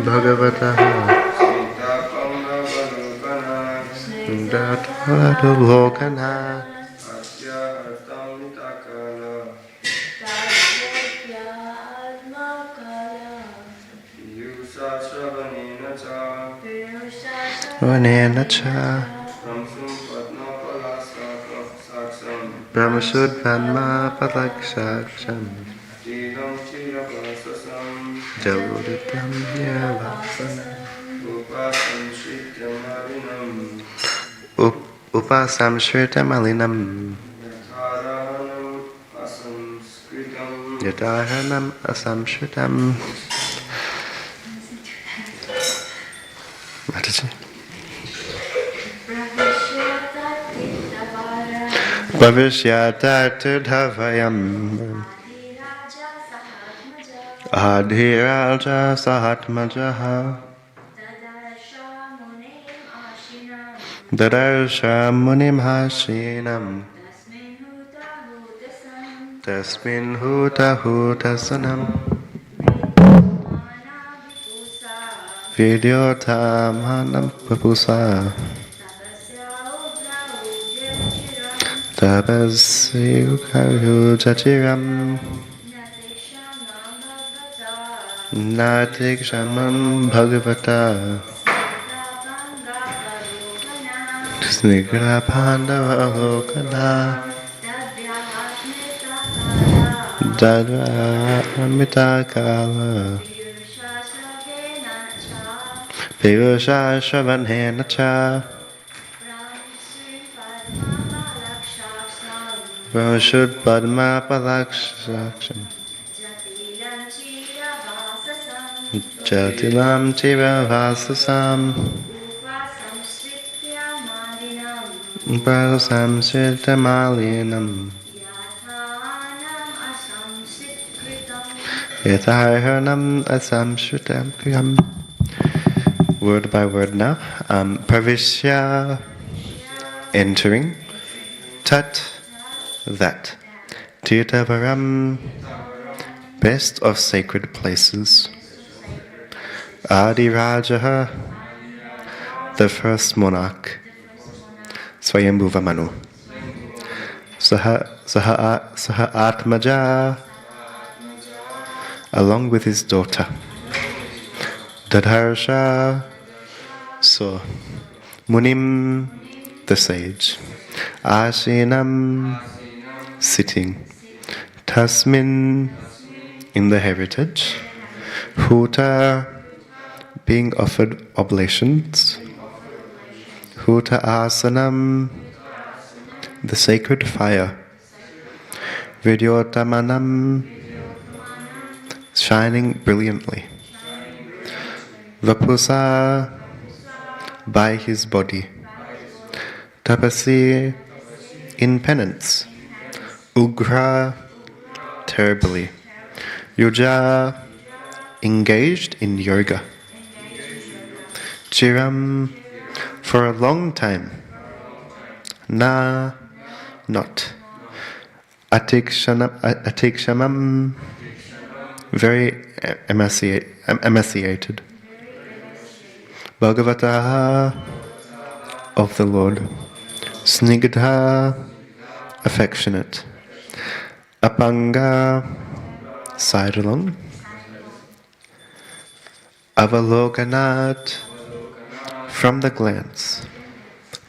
Bhagavataha Datadu Lokana Vanena cha Brahmasudvanma Palakshaksham Jaluditam Yavasanam Upasamshritamalinam Yadahanam asamshritam. Mataji. Bhavishyatartidhavayam Adhiraja sahatmajaha Dadarsha munim hashinam Tasmin huta hutasanam Vidyotam hanam papusa Tapasyu jachiram Natikshamam bhagavata Snigra pandava lokana Dadva amitakala Pivusha shravanhena cha Brahmashud padma palakshaksham Jatilam chiravasasam Upasamsritamalinam Yatharhanam asamshritam kriyam. Word by word now. Pravishya, entering. Tat, that. Tirthavaram, best of sacred places. Adirajaha, the first monarch. Swayambhuva Manu. Saha Atmaja, along with his daughter. Dadharsha, so Munim, the sage. Ashinam, sitting. Tasmin, in the heritage. Huta, being offered oblations. Huta asanam, the sacred fire. Vidyotamanam, shining brilliantly. Vapusa, by his body. Tapasi, in penance. Ugra, terribly. Yuja, engaged in yoga. Chiram, for a long time. Na, not. Atikshamam, very emaciated. Bhagavataha, of the Lord. Snigdha, affectionate. Apanga, sidelong. Avalokanat, from the glance.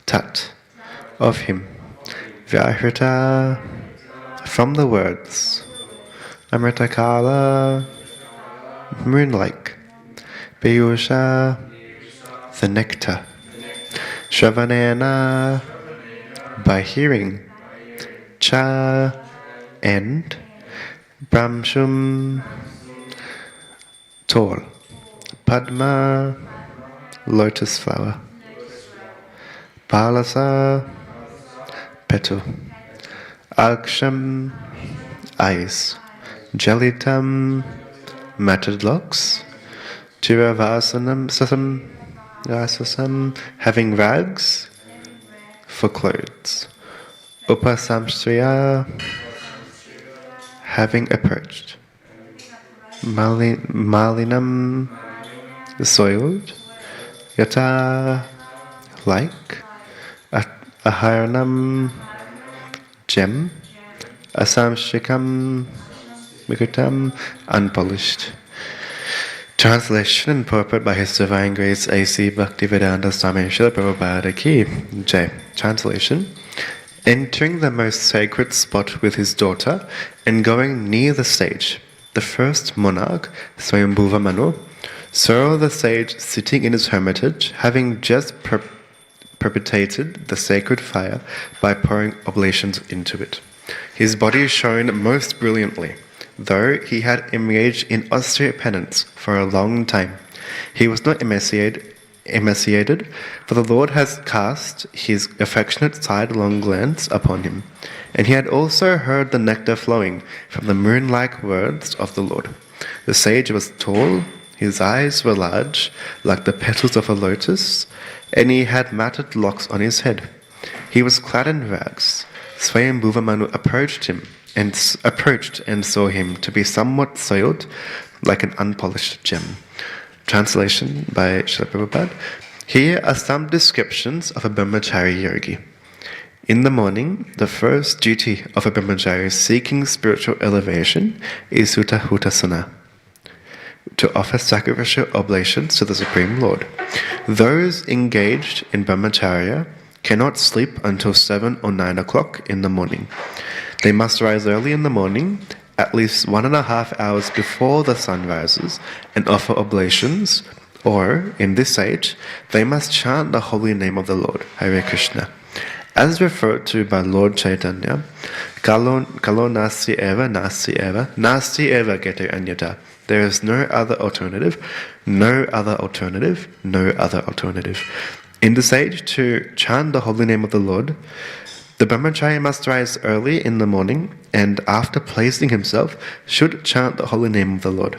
Tat, of him. Vyahrita, from the words. Amritakala, moon-like. Piyusha, the nectar. Shravanena, by hearing. Cha, and. Brahmshum, tall. Padma, lotus flower. Palasa, petal. Aksham, eyes. Jalitam, matted locks. Tiravasanam, rasasam, having rags for clothes. Upasamstriya, having approached. malinam, soiled, yata, like, aharanam, gem, asamshikam, mikutam, unpolished. Translation and purport by His Divine Grace A.C. Bhaktivedanta Swami Srila Prabhupada Ki Jai. Translation: entering the most sacred spot with his daughter and going near the stage, the first monarch, Swayambhuva Manu, saw the sage sitting in his hermitage, having just perpetrated the sacred fire by pouring oblations into it. His body shone most brilliantly, though he had engaged in austere penance for a long time. He was not emaciated, for the Lord has cast his affectionate sidelong glance upon him, and he had also heard the nectar flowing from the moon-like words of the Lord. The sage was tall, his eyes were large, like the petals of a lotus, and he had matted locks on his head. He was clad in rags. Swayambhuva Manu approached and saw him to be somewhat soiled, like an unpolished gem. Translation by Srila Prabhupada. Here are some descriptions of a Brahmachari yogi. In the morning, the first duty of a Brahmachari seeking spiritual elevation is Sutta Hutasana, to offer sacrificial oblations to the Supreme Lord. Those engaged in Brahmacharya cannot sleep until 7 or 9 o'clock in the morning. They must rise early in the morning, at least 1.5 hours before the sun rises, and offer oblations, or, in this age, they must chant the holy name of the Lord, Hare Krishna. As referred to by Lord Chaitanya, Kalo nasti eva gete anyata. There is no other alternative, no other alternative, no other alternative. In this age, to chant the holy name of the Lord, the Brahmachari must rise early in the morning, and after placing himself, should chant the holy name of the Lord.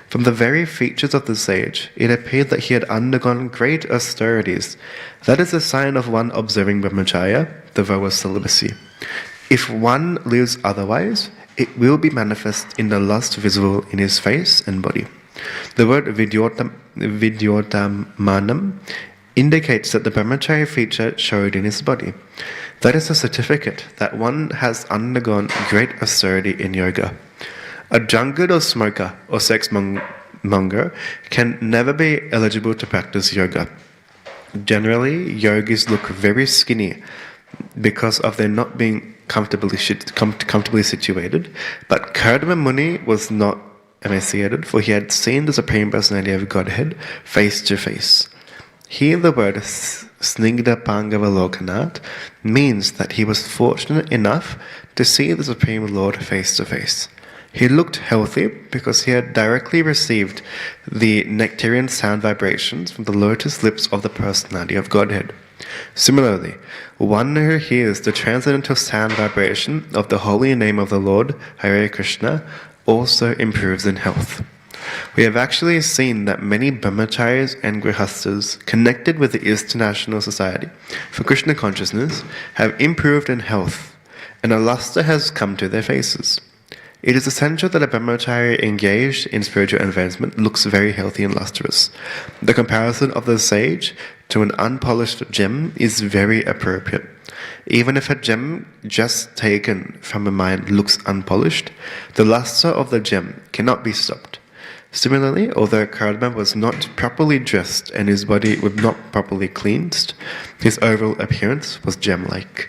From the very features of the sage, it appeared that he had undergone great austerities. That is a sign of one observing Brahmacharya, the vow of celibacy. If one lives otherwise, it will be manifest in the lust visible in his face and body. The word vidyotamanam indicates that the Brahmachari feature showed in his body. That is a certificate that one has undergone great austerity in yoga. A drunkard or smoker or sex monger can never be eligible to practice yoga. Generally, yogis look very skinny because of their not being comfortably situated, but Kardama Muni was not emaciated, for he had seen the Supreme Personality of Godhead face to face. Here the word Snigdha Pangavalokanat means that he was fortunate enough to see the Supreme Lord face to face. He looked healthy because he had directly received the nectarian sound vibrations from the lotus lips of the Personality of Godhead. Similarly, one who hears the transcendental sound vibration of the holy name of the Lord, Hare Krishna, also improves in health. We have actually seen that many brahmacharis and grihastas connected with the International Society for Krishna Consciousness have improved in health, and a luster has come to their faces. It is essential that a brahmachari engaged in spiritual advancement looks very healthy and lustrous. The comparison of the sage to an unpolished gem is very appropriate. Even if a gem just taken from a mine looks unpolished, the luster of the gem cannot be stopped. Similarly, although Kardama was not properly dressed and his body was not properly cleansed, his overall appearance was gem-like.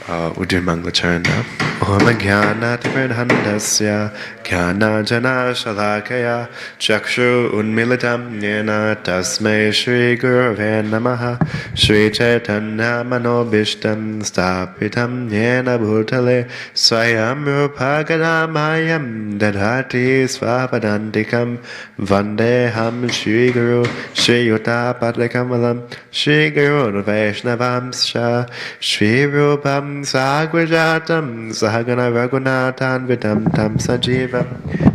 We'll do Manglacharan now. Om Jnana Timirandhasya Jnana Jana Shalakaya Chakshu Unmilitam Yena Tasmai Shri Gurave Namaha Shri Chaitanya Manobishtam Stapitam Yena Bhutale Swayam Rupagadamayam Dadhati Svapadantikam Vandeham Shri Guru Shri Yuta Padakamalam Shri Guru Vaishnavamsha Shri Rupam Sagrajatam Sahagana Raghunathan Vidam Tam Sajivam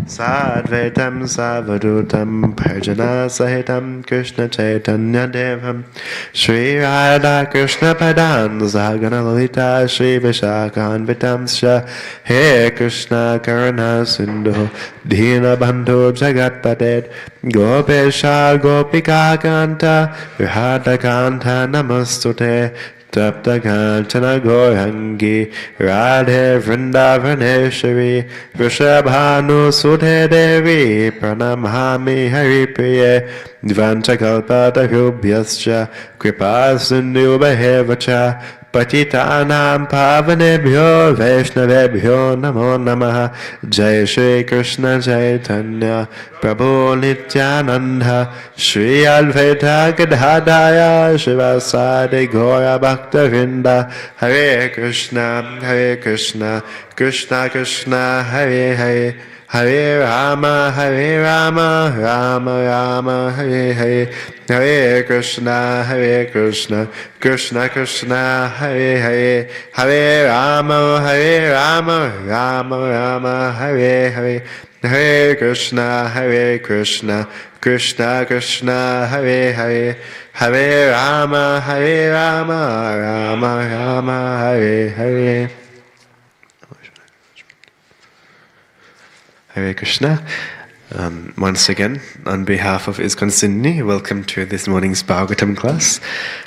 Sadvetam Savadutam Parjana Sahitam Krishna Chaitanya Devam Shri Radha Krishna Padan Sahagana Lalita Shri Vishakhan Vitam Sha He Krishna Karana Sindhu Dina Bandhu Jagat Padet Gopesha Gopika Kanta Radha Kanta Namastute Tapta Kantana Gorangi Radhe Vrindavaneshwari Vrishabhanu Sudhe Devi Pranamhami Haripriye Dvanchakalpatarubhyascha Kripa Sindhu Bhavevacha Patitanam Pavanebhyo Vaishnavebhyo Namo Namaha Jai Shri Krishna Chaitanya Prabhu Nityananda Shri Advaita Gadadaya Shivasadi Gaura Bhaktavinda Hare Krishna Krishna Krishna Hare Hare Hare Rama, Rama Rama, Hare Hare, Hare Krishna, Krishna Krishna, Hare Hare, Hare Rama, Rama Rama, Hare Hare, Hare Krishna, Krishna Krishna, Hare Hare, Hare Rama, Rama Rama, Hare Hare. Hare Krishna. Once again, on behalf of ISKCON Sydney, welcome to this morning's Bhagavatam class.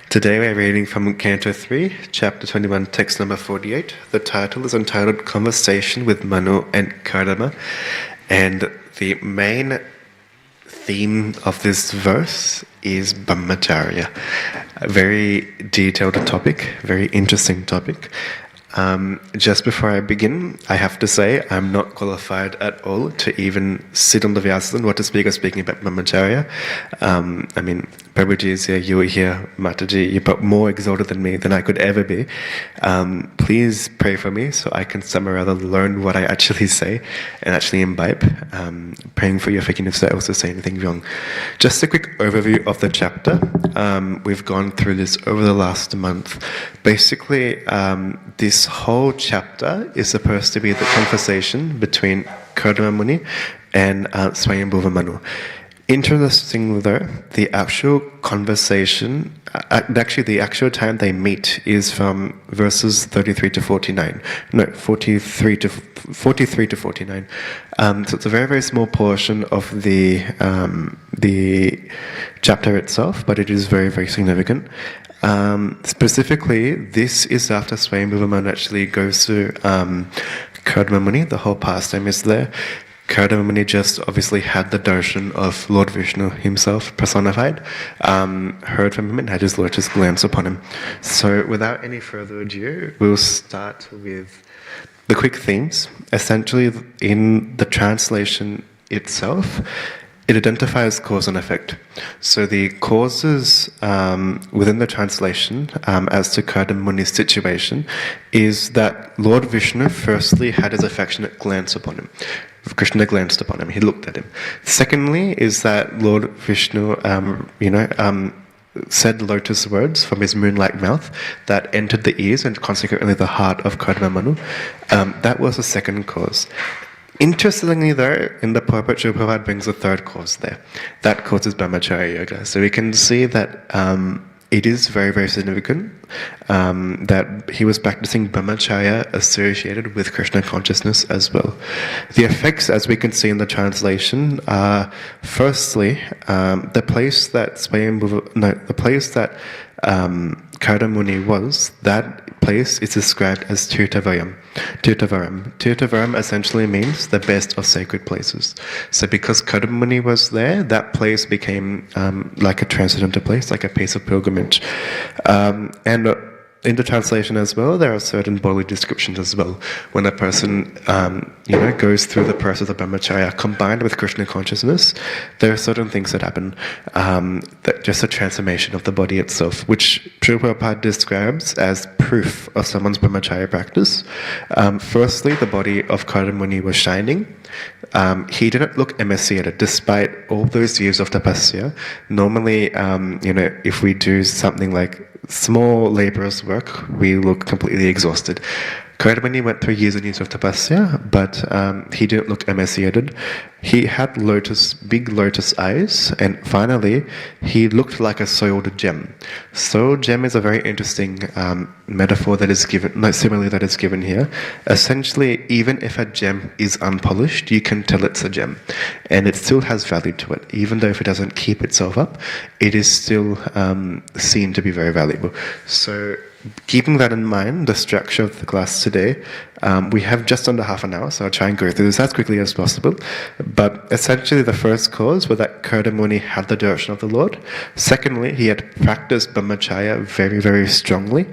Today we're reading from Canto 3, Chapter 21, text number 48. The title is entitled Conversation with Manu and Kardama. And the main theme of this verse is Brahmacharya. A very detailed topic, very interesting topic. Just before I begin, I have to say I'm not qualified at all to even sit on the Vyasasan or to speaking about Brahmacharya. Prabhuji is here, you are here, Mataji, you're more exalted than me than I could ever be. Please pray for me so I can somehow or other learn what I actually say and actually imbibe. Praying for your forgiveness if I also say anything wrong. Just a quick overview of the chapter. We've gone through this over the last month. Basically, this whole chapter is supposed to be the conversation between Kardama Muni and Swayambhuva Manu. Interesting though, the actual conversation, actually the actual time they meet is from verses 33 to 49. No, 43 to 49. So it's a very, very small portion of the chapter itself, but it is very, very significant. Specifically, this is after Swayambhuva Manu actually goes to Kardama Muni. The whole pastime is there. Kardama Muni just obviously had the darshan of Lord Vishnu himself personified, heard from him and had his lotus glance upon him. So without any further ado, we'll start with the quick themes. Essentially, in the translation itself, it identifies cause and effect. So the causes within the translation as to Kardama Muni's situation is that Lord Vishnu firstly had his affectionate glance upon him. Krishna glanced upon him, he looked at him. Secondly is that Lord Vishnu said lotus words from his moon-like mouth that entered the ears and consequently the heart of Kardama Manu. That was the second cause. Interestingly though, in the purport, Prabhupada brings a third cause there. That cause is Brahmacharya Yoga. So we can see that it is very, very significant that he was practicing Brahmacharya associated with Krishna consciousness as well. The effects, as we can see in the translation, are firstly the place that Kardama Muni was, that place is described as Tirthavaram. Tirthavaram essentially means the best of sacred places. So because Kardama Muni was there, that place became like a transcendental place, like a place of pilgrimage. And in the translation as well, there are certain bodily descriptions as well. When a person, goes through the process of Brahmacharya combined with Krishna consciousness, there are certain things that happen. That just a transformation of the body itself, which Prabhupada describes as proof of someone's Brahmacharya practice. Firstly, the body of Kardama Muni was shining. He didn't look emaciated despite all those years of tapasya. Normally, if we do something like small laborer's work, we look completely exhausted. Karadamani went through years and years of tapasya, but he didn't look emaciated. He had big lotus eyes, and finally, he looked like a soiled gem. Soiled gem is a very interesting metaphor that is given, simile that is given here. Essentially, even if a gem is unpolished, you can tell it's a gem, and it still has value to it. Even though if it doesn't keep itself up, it is still seen to be very valuable. So, keeping that in mind, the structure of the class today, we have just under half an hour, so I'll try and go through this as quickly as possible. But essentially the first cause was that Karadamuni had the direction of the Lord. Secondly, he had practiced Brahmacharya very, very strongly,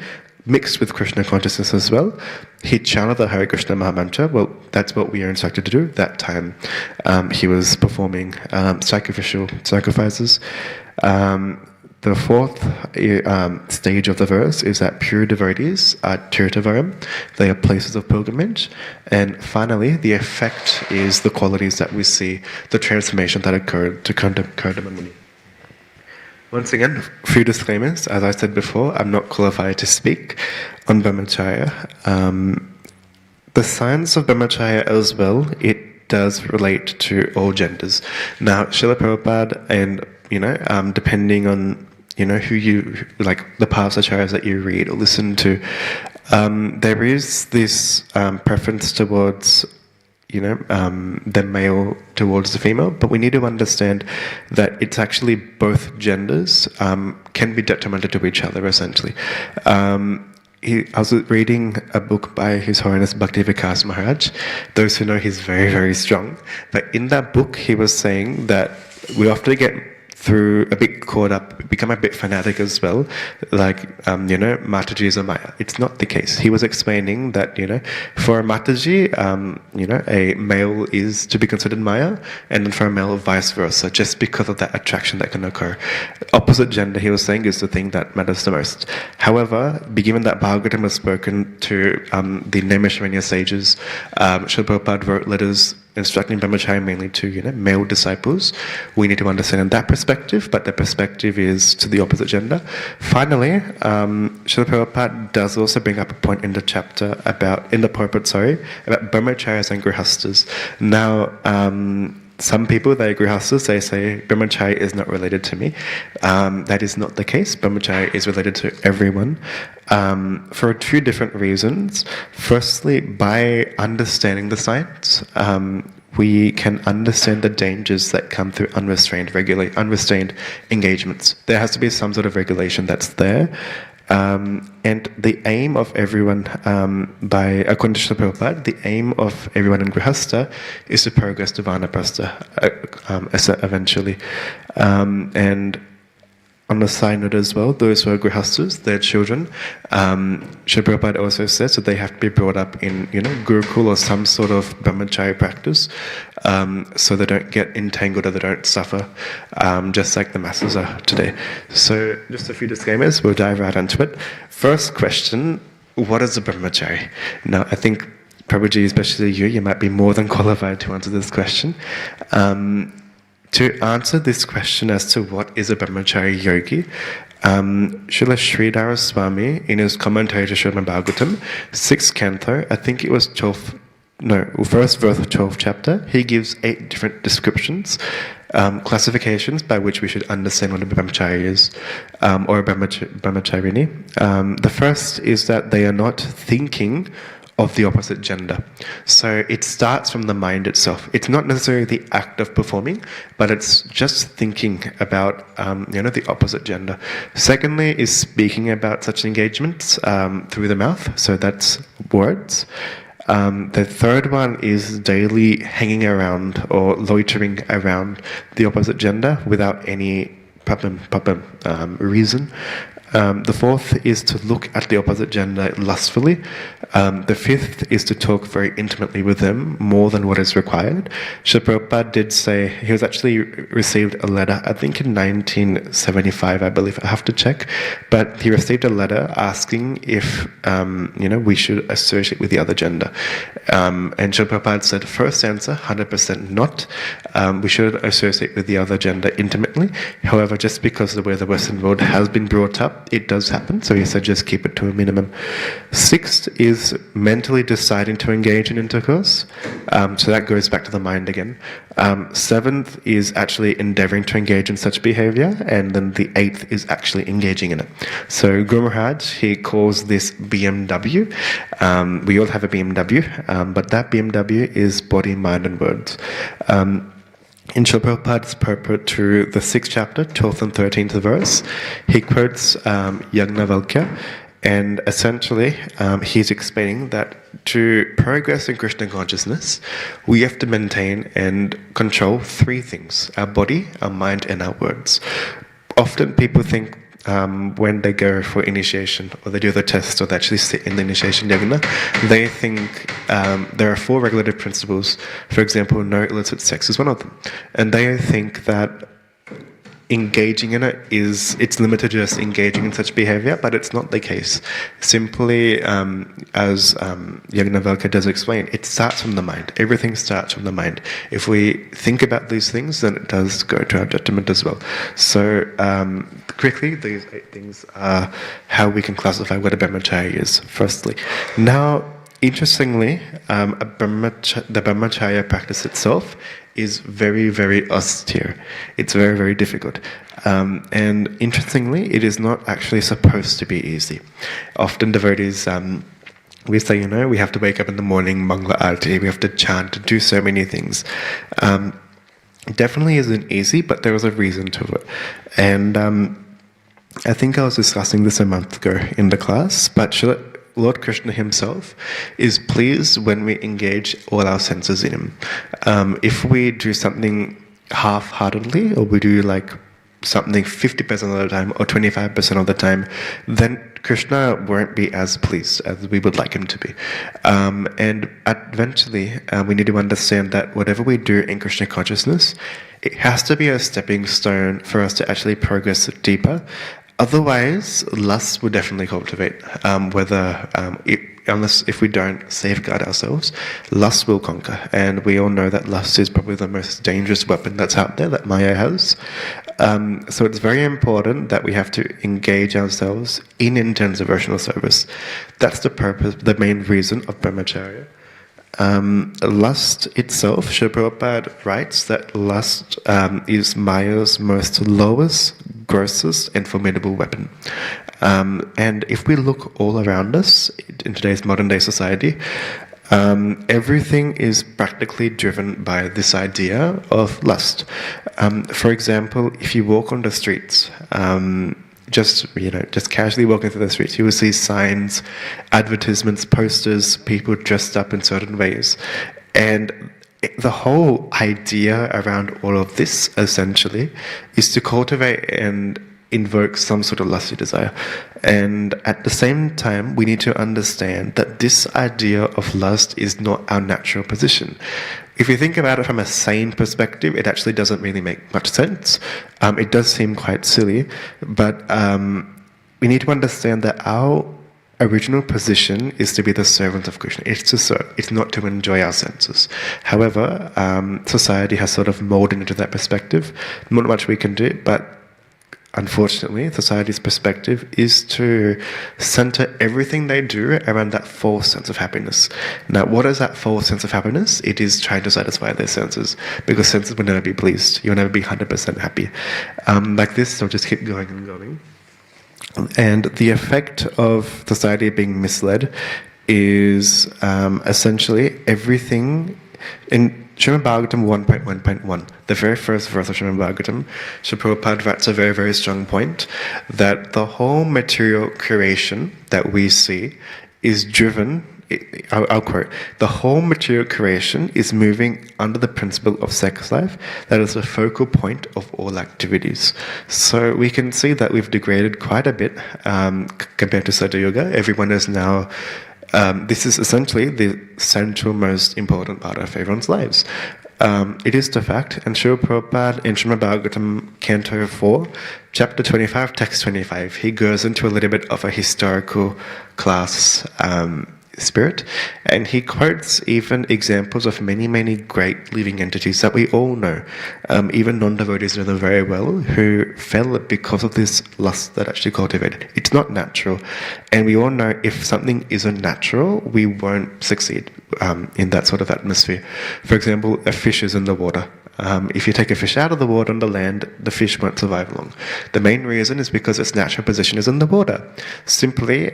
mixed with Krishna consciousness as well. He chanted the Hare Krishna Mahamantra. Well, that's what we are instructed to do. That time he was performing sacrificial sacrifices. The fourth stage of the verse is that pure devotees are tirthavaram, they are places of pilgrimage. And finally, the effect is the qualities that we see, the transformation that occurred to Karadamani. Once again, a few disclaimers. As I said before, I'm not qualified to speak on Brahmacharya. The science of Brahmacharya as well, it does relate to all genders. Now, Srila Prabhupada and depending on who you like, the past acharyas that you read or listen to, there is this preference towards the male towards the female, but we need to understand that it's actually both genders can be detrimental to each other essentially. I was reading a book by His Holiness Bhakti Vikas Maharaj. Those who know, he's very, very strong. But in that book, he was saying that we often get through a bit caught up, become a bit fanatic as well, like, Mataji is a Maya. It's not the case. He was explaining that, for a Mataji, a male is to be considered Maya, and then for a male, vice versa, just because of that attraction that can occur. Opposite gender, he was saying, is the thing that matters the most. However, given that Bhagavatam was spoken to the Naimisharanya sages, Srila Prabhupada wrote letters instructing Brahmacharya mainly to male disciples. We need to understand in that perspective, but the perspective is to the opposite gender. Finally, Srila Prabhupada does also bring up a point in the chapter about Brahmacharyas and Grihastas. Now, some people, they are Grihastas, they say Brahmacharya is not related to me. That is not the case. Brahmacharya is related to everyone for two different reasons. Firstly, by understanding the science, we can understand the dangers that come through unrestrained engagements. There has to be some sort of regulation that's there. And the aim of everyone, according to Srila Prabhupada, the aim of everyone in Grihastha is to progress to Vanaprastha eventually. And on the side note as well, those who are Grihasthas, their children, Srila Prabhupada also says that they have to be brought up in, Gurukul or some sort of Brahmacharya practice, so they don't get entangled or they don't suffer, just like the masses are today. So, just a few disclaimers, we'll dive right into it. First question, what is a Brahmachari? Now, I think Prabhuji, especially you might be more than qualified to answer this question. To answer this question as to what is a Brahmachari yogi, Srila Sridhara Swami, in his commentary to Srimad Bhagavatam, 6th canto, I think it was first verse of 12th chapter, he gives 8 different descriptions, classifications by which we should understand what a Brahmachari is, or a Brahmacharini. The first is that they are not thinking of the opposite gender. So it starts from the mind itself. It's not necessarily the act of performing, but it's just thinking about the opposite gender. Secondly is speaking about such engagements through the mouth, so that's words. The third one is daily hanging around or loitering around the opposite gender without any proper reason. The fourth is to look at the opposite gender lustfully. The fifth is to talk very intimately with them, more than what is required. Srila Prabhupada did say, he was actually received a letter, I think in 1975, I believe, I have to check, but he received a letter asking if, we should associate with the other gender. And Srila Prabhupada said, first answer, 100% not. We should associate with the other gender intimately. However, just because of the way the Western world has been brought up, it does happen. So he said just keep it to a minimum. Sixth is mentally deciding to engage in intercourse. So that goes back to the mind again. Seventh is actually endeavoring to engage in such behavior. And then the eighth is actually engaging in it. So Guru Maharaj, he calls this BMW. We all have a BMW, but that BMW is body, mind, and words. In Srila Prabhupada's purport to the 6th chapter, 12th and 13th verse, he quotes Yajnavalkya, and essentially he's explaining that to progress in Krishna consciousness, we have to maintain and control three things: our body, our mind, and our words. Often people think when they go for initiation, or they do the test, or they actually sit in the initiation yagna, they think there are 4 regulative principles. For example, no illicit sex is one of them. And they think that engaging in it's limited to just engaging in such behavior, but it's not the case. Simply, as Yajnavalkya does explain, it starts from the mind. Everything starts from the mind. If we think about these things, then it does go to our detriment as well. So, quickly, these 8 things are how we can classify what a brahmachari is, firstly. Now, interestingly, the brahmacharya practice itself is very, very austere. It's very, very difficult. And interestingly, it is not actually supposed to be easy. Often devotees, we say, we have to wake up in the morning, Mangala Arati, we have to chant, to do so many things. It definitely isn't easy, but there is a reason to it. And I think I was discussing this a month ago in the class, but Lord Krishna himself is pleased when we engage all our senses in him. If we do something half-heartedly, or we do something 50% of the time or 25% of the time, then Krishna won't be as pleased as we would like him to be. And eventually, we need to understand that whatever we do in Krishna consciousness, it has to be a stepping stone for us to actually progress deeper. Otherwise, lust will definitely cultivate. If we don't safeguard ourselves, lust will conquer. And we all know that lust is probably the most dangerous weapon that's out there, that Maya has. So it's very important that we have to engage ourselves in intense devotional service. That's the purpose, the main reason of brahmacharya. Lust itself, Srila Prabhupada writes that lust is Maya's most lowest, grossest, and formidable weapon. And if we look all around us in today's modern day society, everything is practically driven by this idea of lust. For example, if you walk on the streets, just casually walking through the streets, you will see signs, advertisements, posters, people dressed up in certain ways. And the whole idea around all of this, essentially, is to cultivate and invoke some sort of lusty desire. And at the same time, we need to understand that this idea of lust is not our natural position. If you think about it from a sane perspective, it actually doesn't really make much sense. It does seem quite silly, but we need to understand that our original position is to be the servant of Krishna. It's to serve. It's not to enjoy our senses. However, society has sort of molded into that perspective. Not much we can do, but unfortunately, society's perspective is to center everything they do around that false sense of happiness. Now, what is that false sense of happiness? It is trying to satisfy their senses, because senses will never be pleased. You'll never be 100% happy. Like this, they'll just keep going and going. And the effect of society being misled is essentially everything in Srimad Bhagavatam 1.1.1, the very first verse of Srimad Bhagavatam. Srila Prabhupada writes a very, very strong point that the whole material creation that we see is driven, I'll quote, the whole material creation is moving under the principle of sex life. That is the focal point of all activities. So we can see that we've degraded quite a bit compared to Sattva Yuga. Everyone is now this is essentially the central, most important part of everyone's lives. It is the fact, and Srila Prabhupada in Srimad Bhagavatam, Canto 4, Chapter 25, Text 25, he goes into a little bit of a historical class spirit, and he quotes even examples of many, many great living entities that we all know, even non-devotees know them very well, who fell because of this lust that actually cultivated. It's not natural, and we all know if something isn't natural, we won't succeed in that sort of atmosphere. For example, a fish is in the water. If you take a fish out of the water on the land, the fish won't survive long. The main reason is because its natural position is in the water. Simply,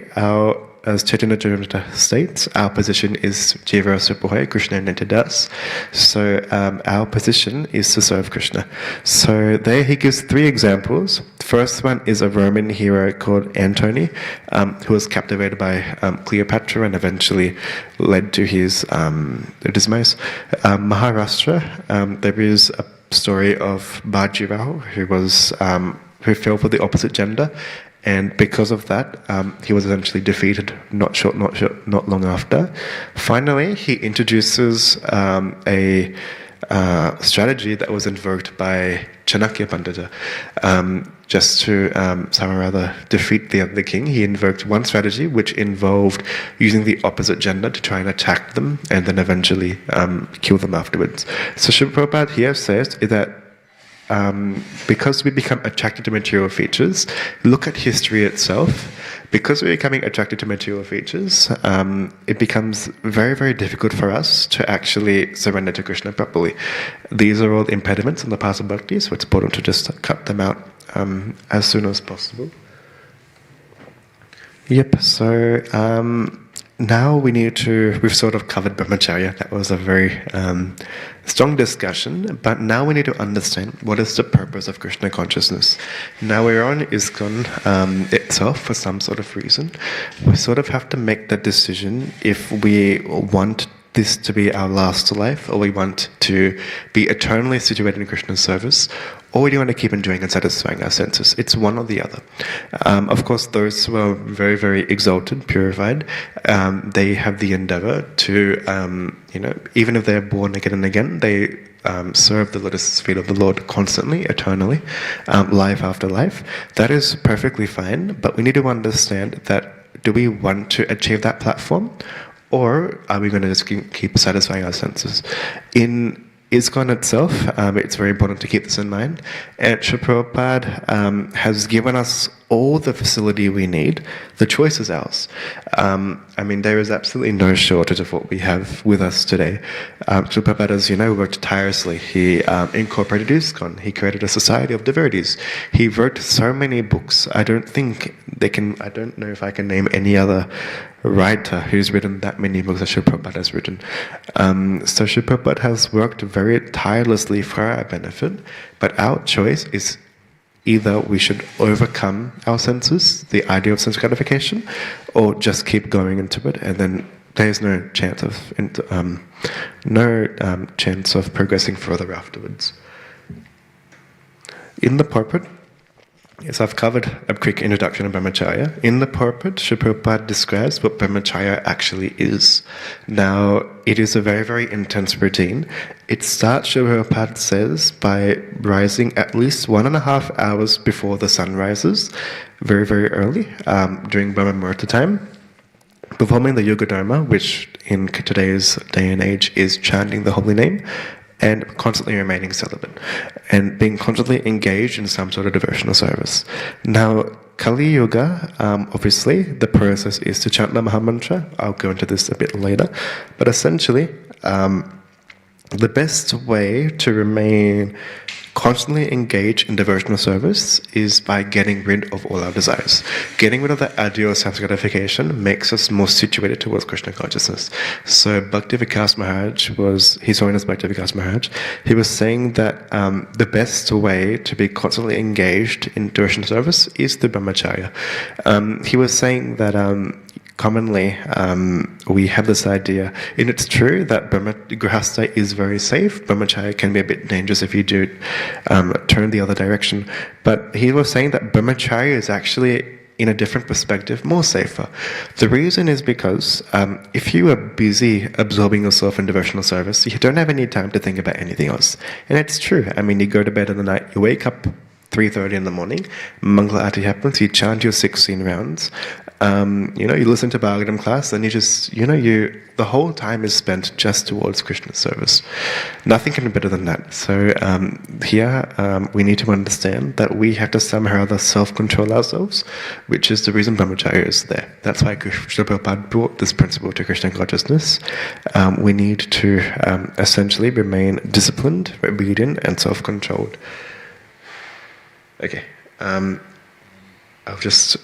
as Chaitanya Charitamrita states, our position is Jiva Supohoy, Krishna entered us. So our position is to serve Krishna. So there he gives 3 examples. The first one is a Roman hero called Antony, who was captivated by Cleopatra and eventually led to his demise. Maharashtra, there is a story of Babajaya, who fell for the opposite gender, and because of that, he was eventually defeated not long after. Finally, he introduces a strategy that was invoked by Chanakya Pandita. Just to defeat the king, he invoked one strategy which involved using the opposite gender to try and attack them and then eventually kill them afterwards. So Srila Prabhupada here says that because we become attracted to material features, look at history itself. Because we're becoming attracted to material features, it becomes very, very difficult for us to actually surrender to Krishna properly. These are all impediments in the path of bhakti, so it's important to just cut them out as soon as possible. Yep, so now we've sort of covered Brahmacharya. That was a very strong discussion, but now we need to understand what is the purpose of Krishna consciousness. Now we're on ISKCON itself for some sort of reason. We sort of have to make that decision if we want this to be our last life, or we want to be eternally situated in Krishna's service, or we do want to keep enjoying and satisfying our senses. It's one or the other. Of course, those who are very, very exalted, purified, they have the endeavor to, even if they're born again and again, they serve the lotus feet of the Lord constantly, eternally, life after life. That is perfectly fine, but we need to understand that, do we want to achieve that platform? Or are we going to just keep satisfying our senses? In ISKCON itself, it's very important to keep this in mind. And Srila Prabhupada has given us all the facility we need. The choice is ours. There is absolutely no shortage of what we have with us today. Srila Prabhupada, as you know, worked tirelessly. He incorporated ISKCON. He created a society of devotees. He wrote so many books. I don't know if I can name any other writer who's written that many books that Srila Prabhupada has written. So Srila Prabhupada has worked very tirelessly for our benefit, but our choice is either we should overcome our senses, the idea of sense gratification, or just keep going into it, and then there's no chance of progressing further afterwards. In the purport, yes, I've covered a quick introduction of Brahmacharya. In the purport, Srila Prabhupada describes what Brahmacharya actually is. Now, it is a very, very intense routine. It starts, Srila Prabhupada says, by rising at least 1.5 hours before the sun rises, very, very early, during Brahma Muhurta time, performing the Yoga Dharma, which in today's day and age is chanting the holy name, and constantly remaining celibate, and being constantly engaged in some sort of devotional service. Now, Kali Yuga, obviously, the process is to chant the Mahamantra. I'll go into this a bit later. But essentially, the best way to remain constantly engaged in devotional service is by getting rid of all our desires. Getting rid of the ideal sense gratification makes us more situated towards Krishna consciousness. So Bhakti Vikas Maharaj His Holiness Bhakti Vikas Maharaj, he was saying that the best way to be constantly engaged in devotional service is through Brahmacharya. He was saying that commonly, we have this idea, and it's true that Grihastha is very safe. Brahmacharya can be a bit dangerous if you do turn the other direction. But he was saying that Brahmacharya is actually, in a different perspective, more safer. The reason is because if you are busy absorbing yourself in devotional service, you don't have any time to think about anything else. And it's true. You go to bed in the night, you wake up 3:30 in the morning, Mangala Aarti happens, you chant your 16 rounds, You listen to Bhagavatam class, and you just, the whole time is spent just towards Krishna service. Nothing can be better than that. So here we need to understand that we have to somehow or other self-control ourselves, which is the reason Brahmacharya is there. That's why Krishna Prabhupada brought this principle to Krishna consciousness. We need to essentially remain disciplined, obedient, and self-controlled. Okay. I'll just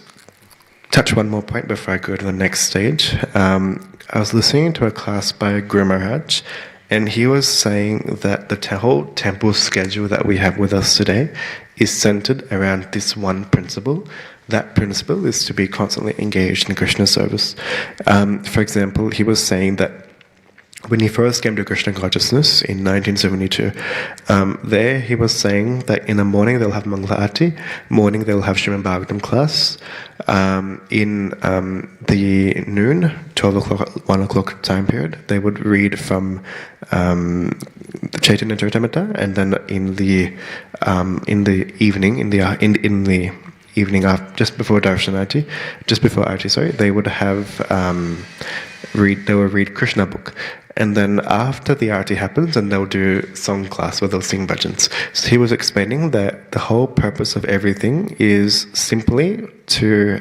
touch one more point before I go to the next stage. I was listening to a class by Guru Maharaj, and he was saying that the whole temple schedule that we have with us today is centered around this one principle. That principle is to be constantly engaged in Krishna service. For example, he was saying that when he first came to Krishna consciousness in 1972, there he was saying that in the morning they'll have Mangala Aarti, morning they'll have Srimad Bhagavatam class, in the noon, 12 o'clock, 1 o'clock time period, they would read from the Chaitanya Charitamrita, and then in the evening, in the evening after, just before Darshanati, they would have they will read Krishna book. And then after the arati happens, and they'll do song class where they'll sing bhajans. So he was explaining that the whole purpose of everything is simply to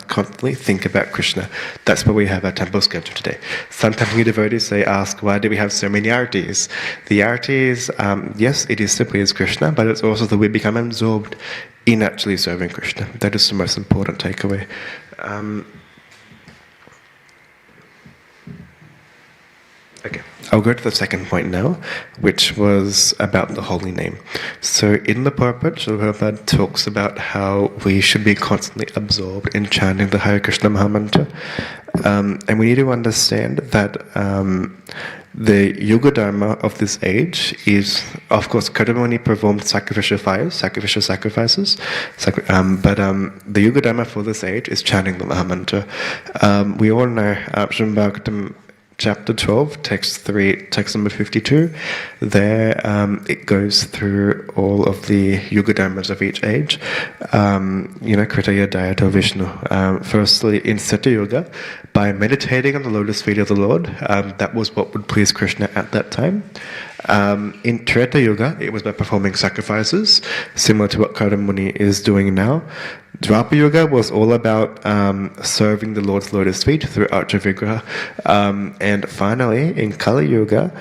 constantly think about Krishna. That's why we have our temple schedule today. Sometimes new devotees, they ask, why do we have so many aratis? The aratis, yes, it is simply as Krishna, but it's also that we become absorbed in actually serving Krishna. That is the most important takeaway. Okay, I'll go to the second point now, which was about the holy name. So in the purport, Srila Prabhupada talks about how we should be constantly absorbed in chanting the Hare Krishna Mahamantra. And we need to understand that the Yuga Dharma of this age is, of course, Kadamuni performed sacrificial sacrifices, but the Yuga Dharma for this age is chanting the Mahamantra. We all know Srimad Bhagavatam Chapter 12, text 3, text number 52. There it goes through all of the Yuga Dharmas of each age. Kritaya Dayato Vishnu. Firstly, in Seta Yuga, by meditating on the lotus feet of the Lord, that was what would please Krishna at that time. In Treta Yuga, it was by performing sacrifices, similar to what Kadamuni is doing now. Dwapara Yuga was all about serving the Lord's lotus feet through Archa Vigraha. And finally, in Kali Yuga,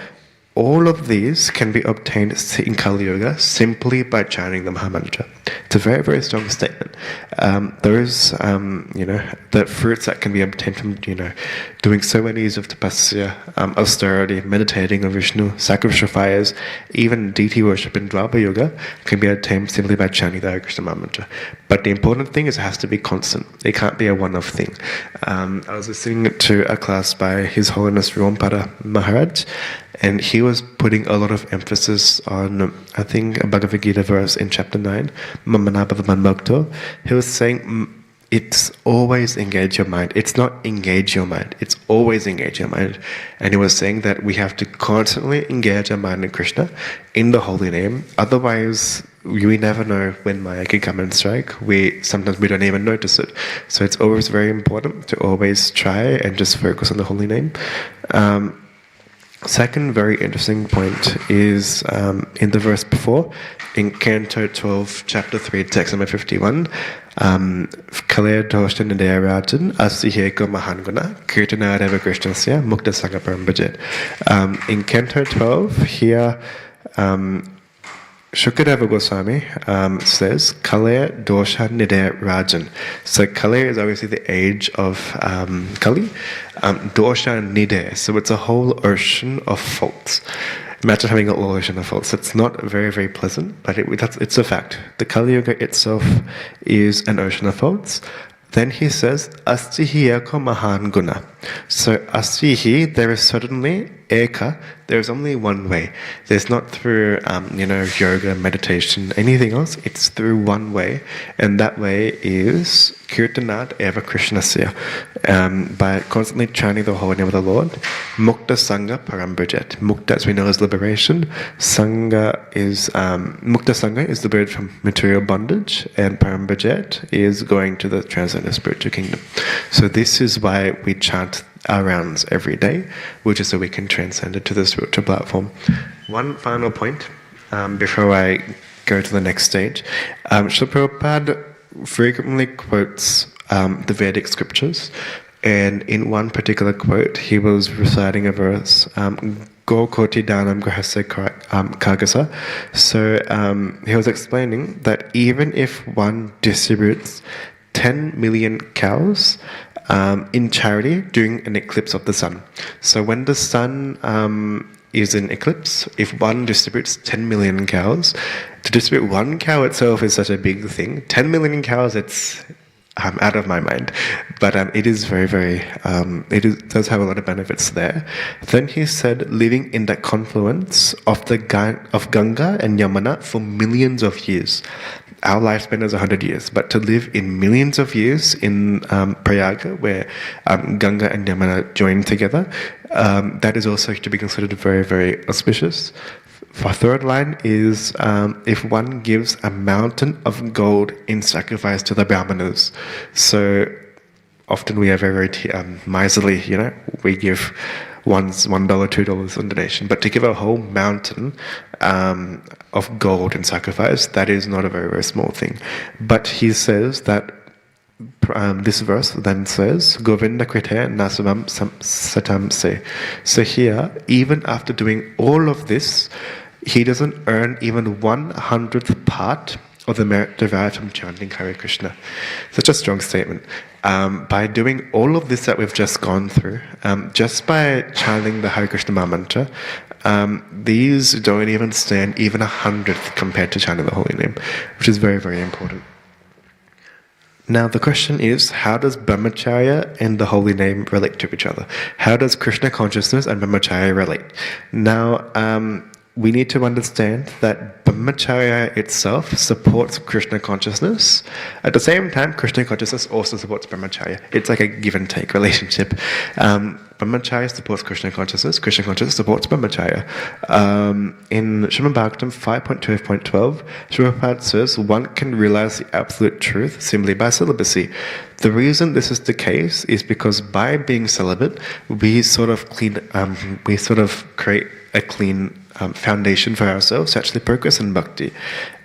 all of these can be obtained in Kali Yuga simply by chanting the Mahamantra. It's a very, very strong statement. There is, the fruits that can be obtained from, doing so many years of tapasya, austerity, meditating on Vishnu, sacrificial fires, even deity worship in Dwapara Yuga can be obtained simply by chanting the Hare Krishna Mahamantra. But the important thing is it has to be constant. It can't be a one-off thing. I was listening to a class by His Holiness Rompara Maharaj, and he was putting a lot of emphasis on, I think, a Bhagavad Gita verse in chapter 9, Mamanabhavaman Bhakto. He was saying, it's always engage your mind. It's not engage your mind. It's always engage your mind. And he was saying that we have to constantly engage our mind in Krishna, in the holy name. Otherwise, we never know when Maya can come and strike. Sometimes we don't even notice it. So it's always very important to always try and just focus on the holy name. Second very interesting point is in the verse before, in Canto 12, Chapter 3, text number 51, Kalaya Dosha Nidaya Rajan Asiheko Mahanguna Kirtana Deva Krishnasya Mukta Sangha Parambajet. In Canto 12, here Shukadeva Goswami says, Kalaya Dosha Nidaya Rajan. So Kalaya is obviously the age of Kali. Dosha Nidaya. So it's a whole ocean of faults. Imagine having a whole ocean of faults. It's not very, very pleasant, but it's a fact. The Kali Yuga itself is an ocean of faults. Then he says, Astihi Eko Mahan Guna. So Astihi, there is certainly eka, there's only one way. There's not through, yoga, meditation, anything else. It's through one way, and that way is kirtanat eva krishnasya. By constantly chanting the holy name of the Lord, mukta sangha parambrajet. Mukta, as we know, is liberation. Mukta sangha is liberated from material bondage, and parambrajet is going to the transcendent spiritual kingdom. So this is why we chant our rounds every day, which is so we can transcend it to the spiritual platform. One final point before I go to the next stage. Srila Prabhupada frequently quotes the Vedic scriptures, and in one particular quote he was reciting a verse, Go koti danam grahasya kagasa. So he was explaining that even if one distributes 10 million cows in charity during an eclipse of the sun. So when the sun is in eclipse, if one distributes 10 million cows, to distribute one cow itself is such a big thing. 10 million cows, it's out of my mind. But it is very, very, does have a lot of benefits there. Then he said, living in that confluence of Ganga and Yamuna for millions of years. Our lifespan is 100 years, but to live in millions of years in Prayaga, where Ganga and Yamuna join together, that is also to be considered very, very auspicious. Our third line is if one gives a mountain of gold in sacrifice to the Brahmanas. So often we are very, very miserly, we give $1, $2 on donation, but to give a whole mountain of gold in sacrifice, that is not a very, very small thing. But he says that this verse then says, Govinda krite nasavam satam se. So here, even after doing all of this, he doesn't earn even 1/100th part of the merit derived from chanting Hare Krishna. Such a strong statement. By doing all of this that we've just gone through, just by chanting the Hare Krishna mantra, these don't even stand even 100th compared to chanting the holy name, which is very, very important. Now the question is, how does Brahmacharya and the holy name relate to each other? How does Krishna consciousness and Brahmacharya relate? Now, we need to understand that Brahmacharya itself supports Krishna consciousness. At the same time, Krishna consciousness also supports Brahmacharya. It's like a give and take relationship. Brahmacharya supports Krishna consciousness supports Brahmacharya. In Srimad Bhagavatam 5.12.12, Srila Prabhupada says, one can realize the absolute truth simply by celibacy. The reason this is the case is because by being celibate, we sort of create a clean foundation for ourselves to actually progress in bhakti.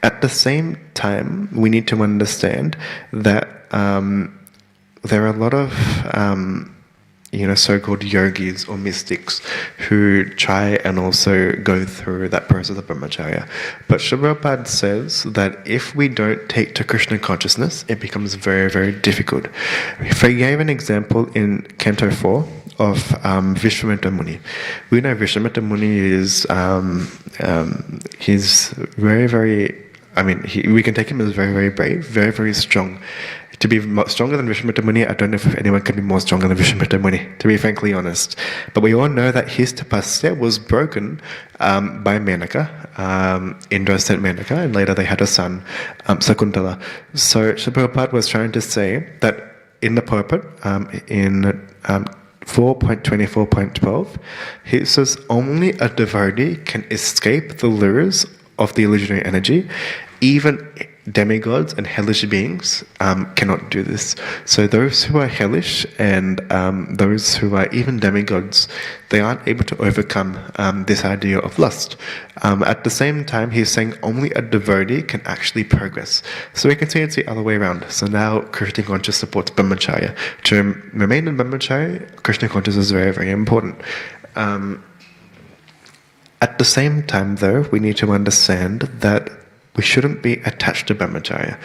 At the same time, we need to understand that there are a lot of so-called yogis or mystics who try and also go through that process of brahmacharya. But Srila Prabhupada says that if we don't take to Krishna consciousness, it becomes very, very difficult. He gave an example in Canto 4 of Vishwamitra Muni. We know Vishwamitra Muni is he's very, very, we can take him as very, very brave, very, very strong. To be stronger than Vishwamitra Muni, I don't know if anyone can be more stronger than Vishwamitra Muni, to be frankly honest. But we all know that his tapasya was broken by Menaka. Indra sent Menaka, and later they had a son, Sakuntala. So Srila Prabhupada was trying to say that in the purport, in 4.24.12, he says, only a devotee can escape the lures of the illusionary energy. Even demigods and hellish beings cannot do this. So those who are hellish and those who are even demigods, they aren't able to overcome this idea of lust. At the same time, he's saying only a devotee can actually progress. So we can see it's the other way around. So now Krishna consciousness supports brahmacharya. To remain in brahmacharya, Krishna consciousness is very, very important. At the same time, though, we need to understand that we shouldn't be attached to brahmacharya.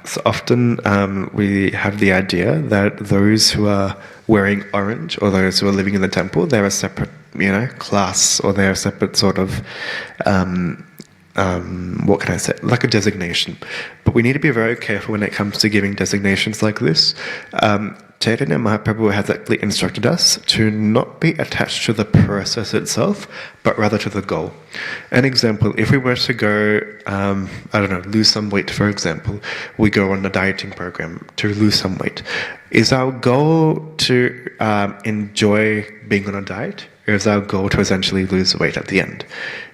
So often we have the idea that those who are wearing orange or those who are living in the temple, they're a separate, class, or they're a separate sort of, what can I say, like a designation. But we need to be very careful when it comes to giving designations like this. Chaitanya Mahaprabhu has actually instructed us to not be attached to the process itself, but rather to the goal. An example, if we were to go, lose some weight, for example, we go on a dieting program to lose some weight. Is our goal to enjoy being on a diet? Or is our goal to essentially lose weight at the end?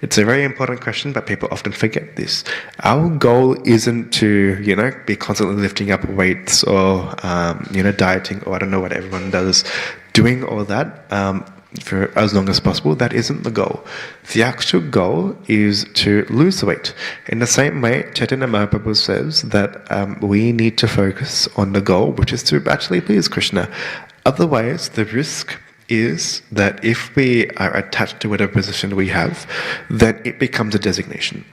It's a very important question, but people often forget this. Our goal isn't to, be constantly lifting up weights or, dieting, or I don't know what everyone does, doing all that for as long as possible. That isn't the goal. The actual goal is to lose weight. In the same way, Chaitanya Mahaprabhu says that we need to focus on the goal, which is to actually please Krishna. Otherwise, the risk is that if we are attached to whatever position we have, then it becomes a designation.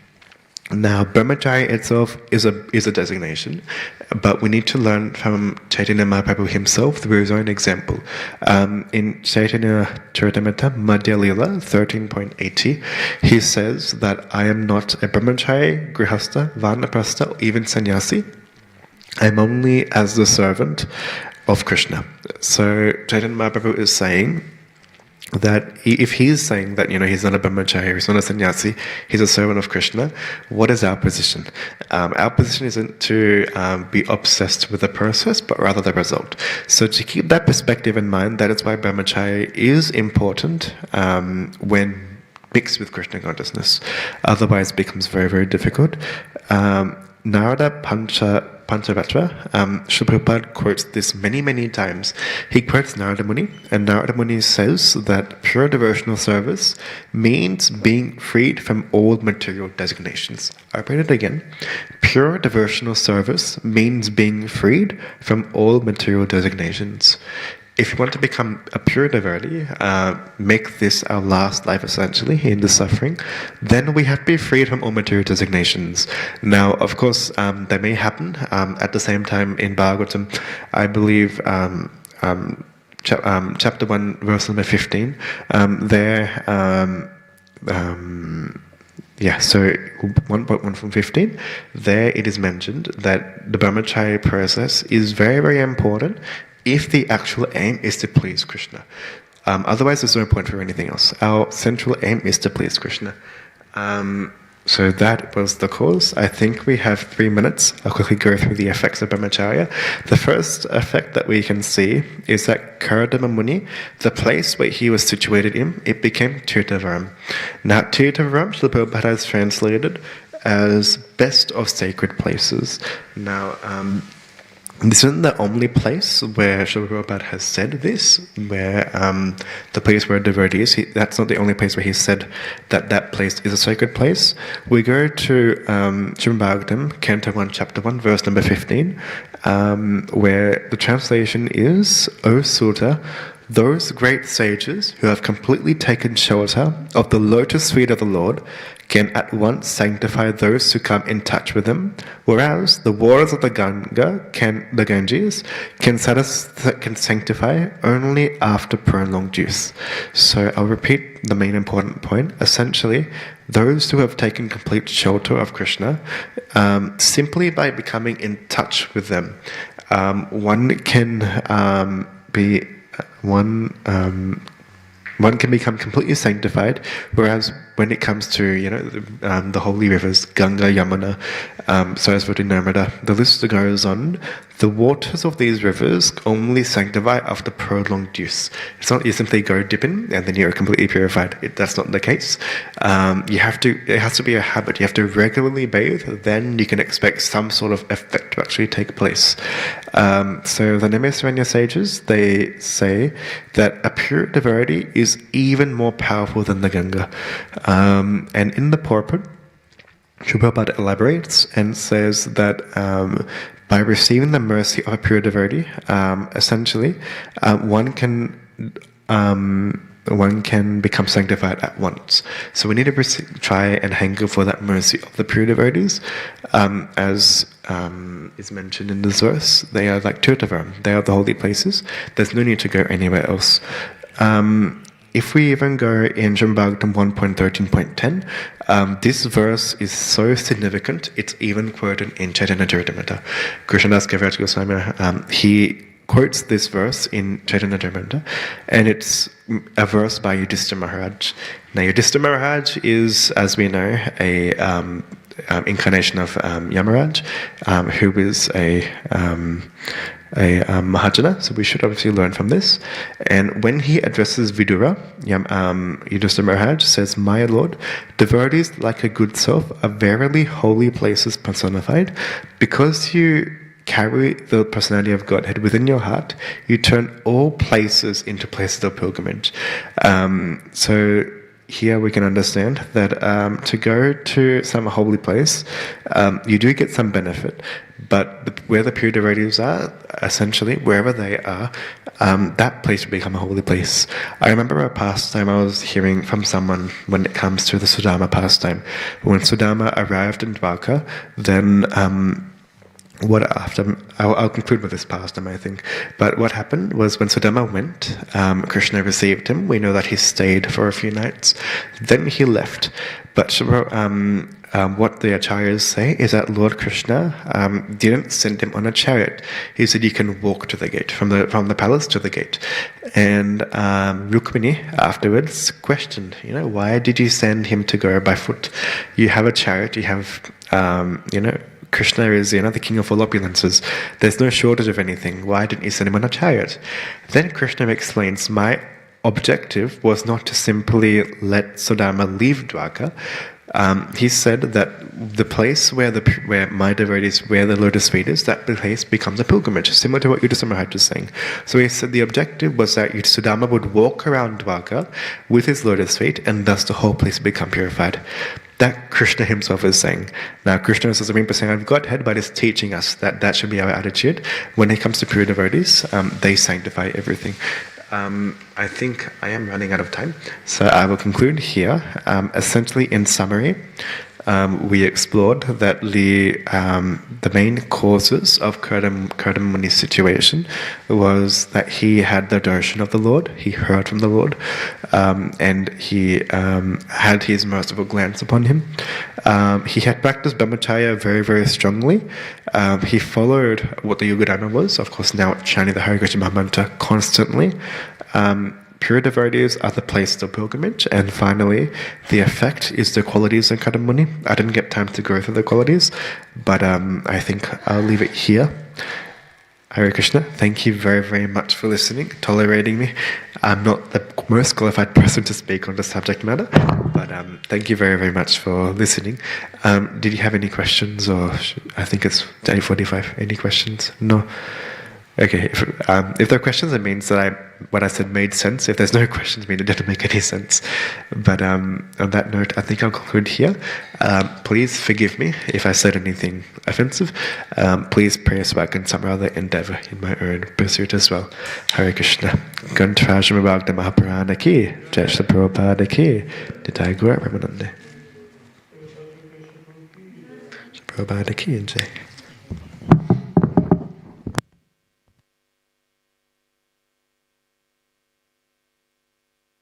Now, Brahmacharya itself is a designation, but we need to learn from Chaitanya Mahaprabhu himself through his own example. In Chaitanya Charitamrita, Madhya Lila 13.80, he says that I am not a Brahmacharya, Grihastha, Vanaprastha, or even sannyasi. I'm only as the servant of Krishna. So Chaitanya Mahaprabhu is saying that if he's saying that he's not a brahmacharya, he's not a sannyasi, he's a servant of Krishna, what is our position? Our position isn't to be obsessed with the process, but rather the result. So to keep that perspective in mind, that is why brahmacharya is important when mixed with Krishna consciousness. Otherwise it becomes very, very difficult. Narada Panchavatra, Srila Prabhupada quotes this many, many times. He quotes Narada Muni, and Narada Muni says that pure devotional service means being freed from all material designations. I'll read it again. Pure devotional service means being freed from all material designations. If you want to become a pure devotee, make this our last life essentially in the suffering, then we have to be freed from all material designations. Now, of course, that may happen. At the same time, in Bhagavatam, I believe chapter 1, verse number 15, so 1.1 from 15, there it is mentioned that the brahmacharya process is very, very important if the actual aim is to please Krishna. Otherwise, there's no point for anything else. Our central aim is to please Krishna. So that was the cause. I think we have 3 minutes. I'll quickly go through the effects of brahmacharya. The first effect that we can see is that Karadama Muni, the place where he was situated in, it became Tirthavaram. Now, Tirthavaram, Srila Prabhupada has translated as best of sacred places. Now, this isn't the only place where Srila Prabhupada has said this, where the place where a devotee is, that's not the only place where he said that that place is a sacred place. We go to Srimad Bhagavatam, Canto 1, Chapter 1, verse number 15, where the translation is, O Sutta, those great sages who have completely taken shelter of the lotus feet of the Lord can at once sanctify those who come in touch with him, whereas the waters of the Ganges, can sanctify only after prolonged use. So I'll repeat the main important point. Essentially, those who have taken complete shelter of Krishna, simply by becoming in touch with them, one can become completely sanctified, whereas when it comes to the holy rivers, Ganga, Yamuna, Saraswati, Narmada, the list goes on. The waters of these rivers only sanctify after prolonged use. It's not you simply go dip in and then you're completely purified. That's not the case. It has to be a habit. You have to regularly bathe. Then you can expect some sort of effect to actually take place. So the Naimisaranya sages, they say that a pure devotee is even more powerful than the Ganga. And in the purport, Srila Prabhupada elaborates and says that by receiving the mercy of a pure devotee, essentially, one can become sanctified at once. So we need to try and hanker for that mercy of the pure devotees. As is mentioned in this verse, they are like Tirthavaram, they are the holy places. There's no need to go anywhere else. If we even go in Srimad Bhagavatam 1.13.10, this verse is so significant, it's even quoted in Chaitanya Charitamrita. Krishnadas Kaviraj Goswami, he quotes this verse in Chaitanya Charitamrita, and it's a verse by Yudhishthira Maharaj. Now, Yudhishthira Maharaj is, as we know, a incarnation of Yamaraj, who is a Mahajana, so we should obviously learn from this. And when he addresses Vidura, Yudhishthira Maharaj says, "My Lord, devotees like a good self are verily holy places personified. Because you carry the personality of Godhead within your heart, you turn all places into places of pilgrimage." So here we can understand that to go to some holy place, you do get some benefit, but where the pure devotees are, essentially, wherever they are, that place will become a holy place. I remember a pastime I was hearing from someone when it comes to the Sudama pastime. When Sudama arrived in Dwarka, then I'll conclude with this pastime, I think. But what happened was when Sudama went, Krishna received him. We know that he stayed for a few nights. Then he left. But what the acharyas say is that Lord Krishna didn't send him on a chariot. He said you can walk to the gate, from the palace to the gate. And Rukmini afterwards questioned, why did you send him to go by foot? You have a chariot, you have, Krishna is, the king of all opulences. There's no shortage of anything. Why didn't you send him on a chariot? Then Krishna explains, my objective was not to simply let Sudama leave Dwarka. He said that the place where my devotees wear the lotus feet is, that place becomes a pilgrimage, similar to what Yudhishthira Maharaj was saying. So he said the objective was that Sudama would walk around Dwarka with his lotus feet, and thus the whole place would become purified. That Krishna himself is saying. Now, Krishna is the Supreme Personality of Godhead, but is teaching us that should be our attitude. When it comes to pure devotees, they sanctify everything. I think I am running out of time, so I will conclude here. Essentially, in summary, we explored that the main causes of Kardama Muni's situation was that he had the darshan of the Lord, he heard from the Lord, and he had his merciful glance upon him. He had practiced Brahmacharya very, very strongly. He followed what the Yoga Dharma was, of course now chanting the Hare Krishna Mahamantra constantly. Pure devotees are the place of pilgrimage, and finally, the effect is the qualities of Kardama Muni. I didn't get time to go through the qualities, but I think I'll leave it here. Hare Krishna, thank you very, very much for listening, tolerating me. I'm not the most qualified person to speak on the subject matter, but thank you very, very much for listening. Did you have any questions, or I think it's 8:45. Any questions? No? Okay, if there are questions, it means that what I said made sense. If there's no questions, it means it didn't make any sense. But on that note, I think I'll conclude here. Please forgive me if I said anything offensive. Please pray so I can some other endeavor in my own pursuit as well. Hare Krishna. Gantrajama Bhagda Mahaprana ki, Jai Shri Prabhupada ki, Nitai Gaura Brahmanande. Prabhupada ki and Jai.